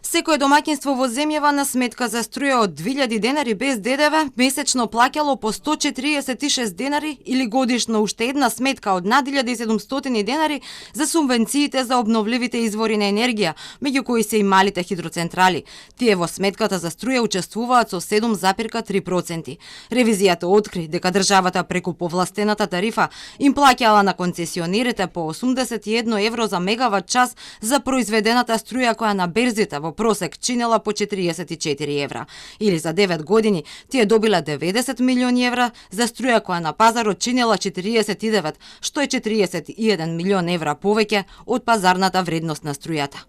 Секое домаќинство во земјава на сметка за струја од 2000 денари без ДДВ месечно плаќало по 146 денари или годишно уште една сметка од над 1700 денари за субвенциите за обновливите извори на енергија, меѓу кои се и малите хидроцентрали. Тие во сметката за струја учествуваат со 7,3%. Ревизијата откри дека државата преку повластената тарифа им плаќала на концесионерите по 81 евро за мегават час за произведената струја која на берзите во просек чинела по 44 евра. Или за 9 години тие добиле 90 милиони евра за струја која на пазарот чинела 49, што е 41 милион евра повеќе од пазарната вредност на струјата.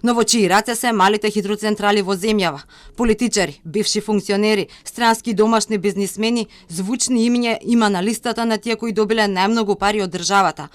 Но во чии раце се малите хидроцентрали во земјава? Политичари, бивши функционери, странски домашни бизнисмени, звучни имиња има на листата на тие кои добиле најмногу пари од државата.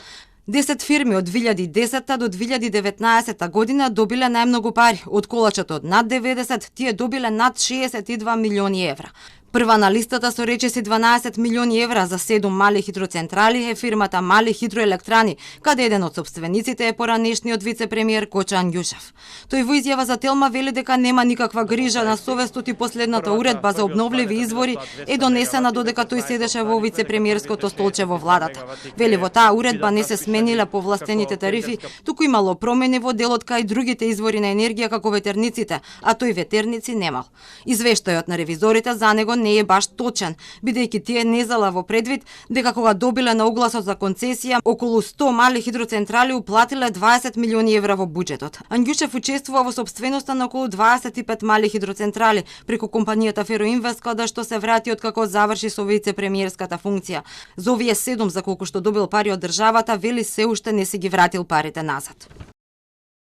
10 фирми од 2010 до 2019 година добиле најмногу пари, од колачот од над 90 тие добиле над 62 милиони евра. Прва на листата со речиси 12 милиони евра за 7 мали хидроцентрали е фирмата Мали хидроелектрани, каде еден од сопствениците е поранешниот вице-премиер Коча Ангјушев. Тој во изјава за Телма вели дека нема никаква грижа на совестот и последната уредба за обновливи извори е донесена додека тој седеше во вице-премиерското столче во владата. Вели во таа уредба не се смениле повластените тарифи, туку имало промени во делот кај другите извори на енергија како ветерниците, а тој ветерници немал. Извештајот на ревизорите за него не е баш точен, бидејќи тие не зела во предвид дека кога добиле на огласот за концесија, околу 100 мали хидроцентрали уплатиле 20 милиони евра во буџетот. Ангјушев учествува во сопственоста на околу 25 мали хидроцентрали преку компанијата Фероинвест, каде што се врати откако заврши со вице-премиерската функција. За овие 7 за колку што добил пари од државата, вели се уште не си ги вратил парите назад.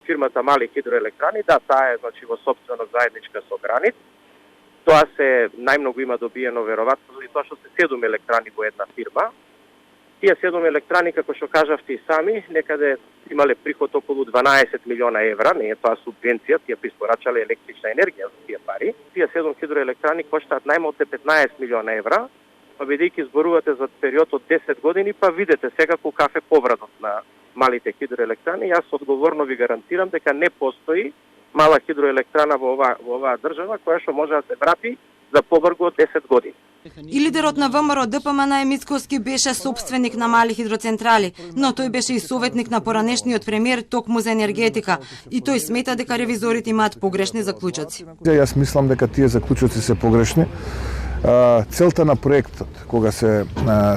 Фирмата Мали хидроелектрани, да, таа е во сопственост заедничка со Гранит. Тоа се најмногу има добиено веројатно заради тоа што се 7 електрани во една фирма. Тие 7 електрани, како што кажавте и сами, некаде имале приход околу 12 милиона евра, не е тоа субвенција, тие испорачале електрична енергија за тие пари. Тие 7 хидроелектрани коштаат најмалку 15 милиона евра, па бидејќи зборувате за период од 10 години, па видете секако каков е повратот на малите хидроелектрани. Јас одговорно ви гарантирам дека не постои мала хидроелектрана во оваа држава која што може да се врати за побргу од 10 години. И лидерот на ВМРО ДПМН Емицковски беше собственик на мали хидроцентрали, но тој беше и советник на поранешниот премиер токму за енергетика и тој смета дека ревизорите имаат погрешни заклучоци. Јас мислам дека тие заклучоци се погрешни. Целта на проектот кога се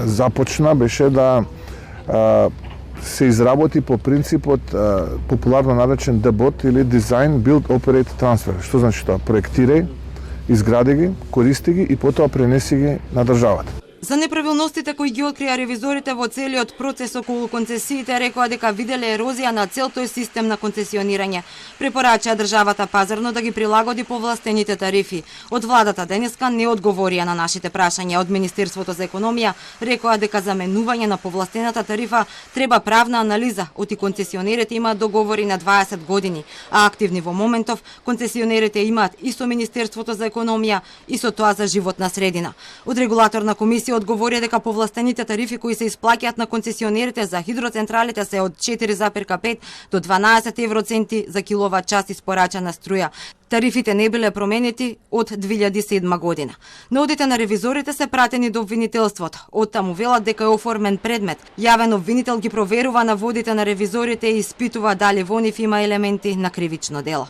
започна беше да се изработи по принципот популарно наречен ДБОТ или Design, Build, Operate, Transfer. Што значи тоа? Проектирај, изгради ги, користи ги и потоа пренеси ги на државата. За неправилностите кои ги открија ревизорите во целиот процес околу концесиите рекоа дека виделе ерозија на цел тој систем на концесионирање. Препорачаа државата пазарно да ги прилагоди повластените тарифи. Од владата денеска не одговорија на нашите прашања. Од Министерството за економија рекоа дека за менување на повластената тарифа треба правна анализа, оти концесионерите имаат договори на 20 години, а активни во моментов концесионерите имаат и со Министерството за економија и со тоа за животна средина. Од регулаторна комисија одговори дека повластените тарифи кои се исплаќаат на концесионерите за хидроцентралите се од 4,5 до 12 евроценти за киловат час испорачана струја. Тарифите не биле променети од 2007 година. Наодите на ревизорите се пратени до обвинителството. Оттаму велат дека е оформен предмет. Јавен обвинител ги проверува наводите на ревизорите и испитува дали во нив има елементи на кривично дело.